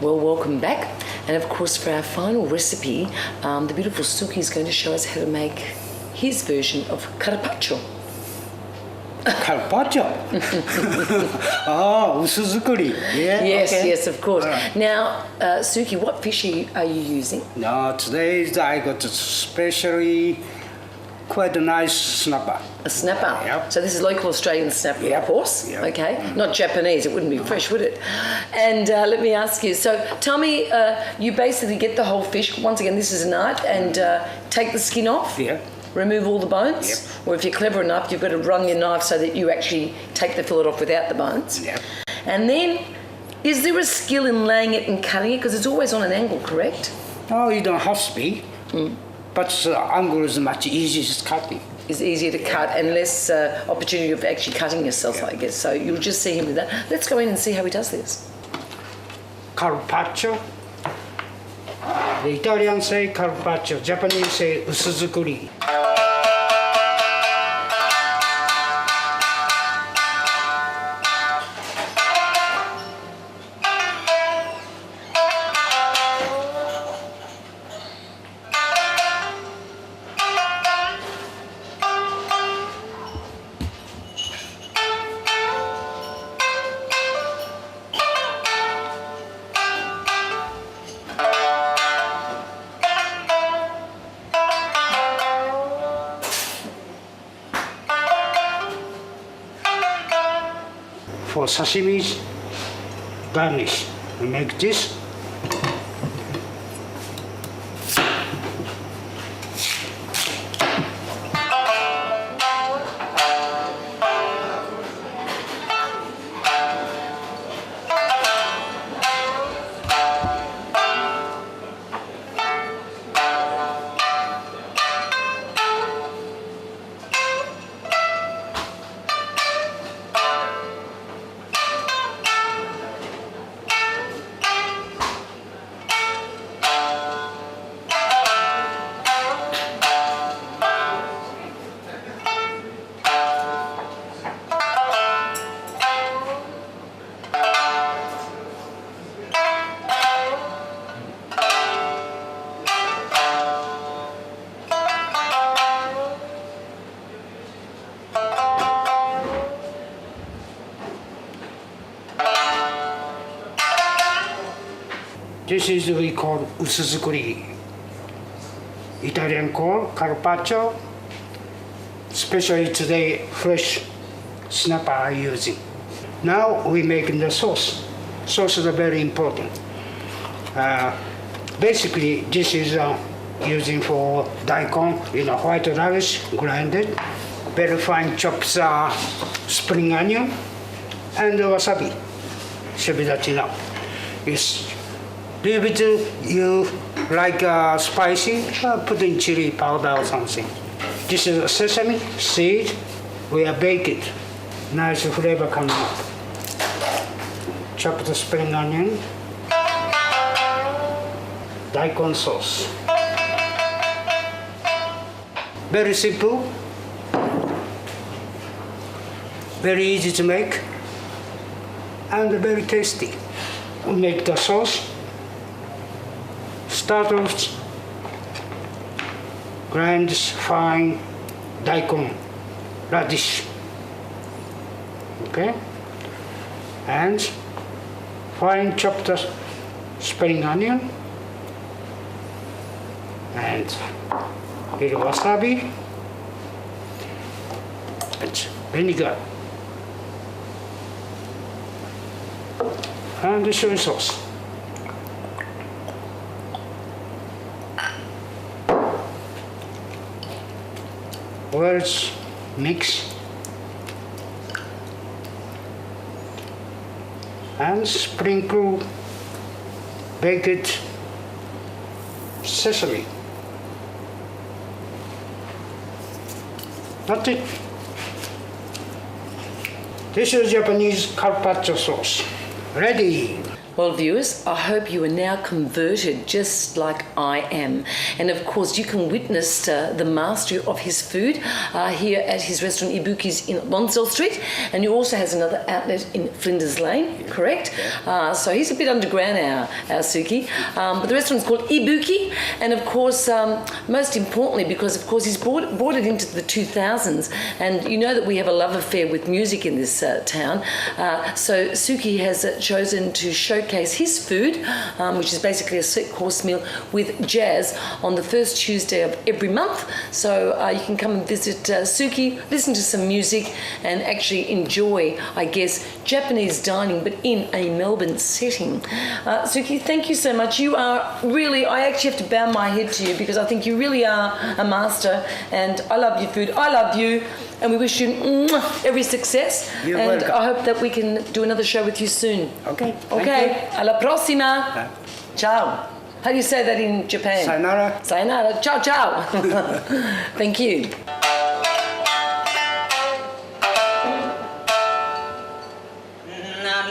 Well, welcome back. And of course, for our final recipe, the beautiful Suki is going to show us how to make his version of Carapacho. Carapacho? Oh, usuzukuri. Yeah. Yes, okay. yes, of course. Right. Now, Suki, what fish are you using? No, today I got especially quite a nice snapper. A snapper. Yep. So this is local Australian snapper, Yep. of course. Yep. Okay. Not Japanese. It wouldn't be fresh, would it? And let me ask you. So tell me, you basically get the whole fish. Once again, this is an art, and take the skin off. Yeah. remove all the bones. Yep. Or if you're clever enough, you've got to run your knife so that you actually take the fillet off without the bones. Yep. And then, is there a skill in laying it and cutting it? Because it's always on an angle, correct? No, you don't have to be. But the angle is much easier to cutting. It's easier to cut and less opportunity of actually cutting yourself, I guess. So you'll just see him do that. Let's go in and see how he does this. Carapacho. The Italians say Carapacho, Japanese say usuzukuri. For sashimi garnish, we make this. This is we call usuzukuri. Italian call Carapacho. Especially today, fresh snapper are using. Now we make the sauce. Sauce is very important. Basically, this is using for daikon, white radish grinded, very fine chopped spring onion, and wasabi. Should be that enough. It's little bit you like spicy, put in chili powder or something. This is sesame seed. We are bake it. Nice flavor coming up. Chopped spring onion. Daikon sauce. Very simple. Very easy to make. And very tasty. We make the sauce. Start off, grind fine daikon, radish, okay, and fine chopped spring onion, and little wasabi, and vinegar, and the soy sauce. Words mix and sprinkle baked sesame. That's it. This is Japanese Carapacho sauce. Ready. Well, viewers, I hope you are now converted just like I am. And of course, you can witness the mastery of his food here at his restaurant Ibuki's in Lonsdale Street. And he also has another outlet in Flinders Lane, correct? So he's a bit underground, our Suki. But the restaurant's called Ibuki. And of course, most importantly, because of course he's brought it into the 2000s. And you know that we have a love affair with music in this town. So Suki has chosen to showcase his food, which is basically a sweet course meal with jazz on the first Tuesday of every month. So you can come and visit Suki, listen to some music and actually enjoy, I guess, Japanese dining, but in a Melbourne setting. Suki, thank you so much. You are really, I actually have to bow my head to you because I think you really are a master, and I love your food. I love you. And we wish you every success. You're and welcome. I hope that we can do another show with you soon. Okay. Okay. Alla prossima. Ciao. How do you say that in Japan? Sayonara. Sayonara. Ciao, ciao. Thank you. Na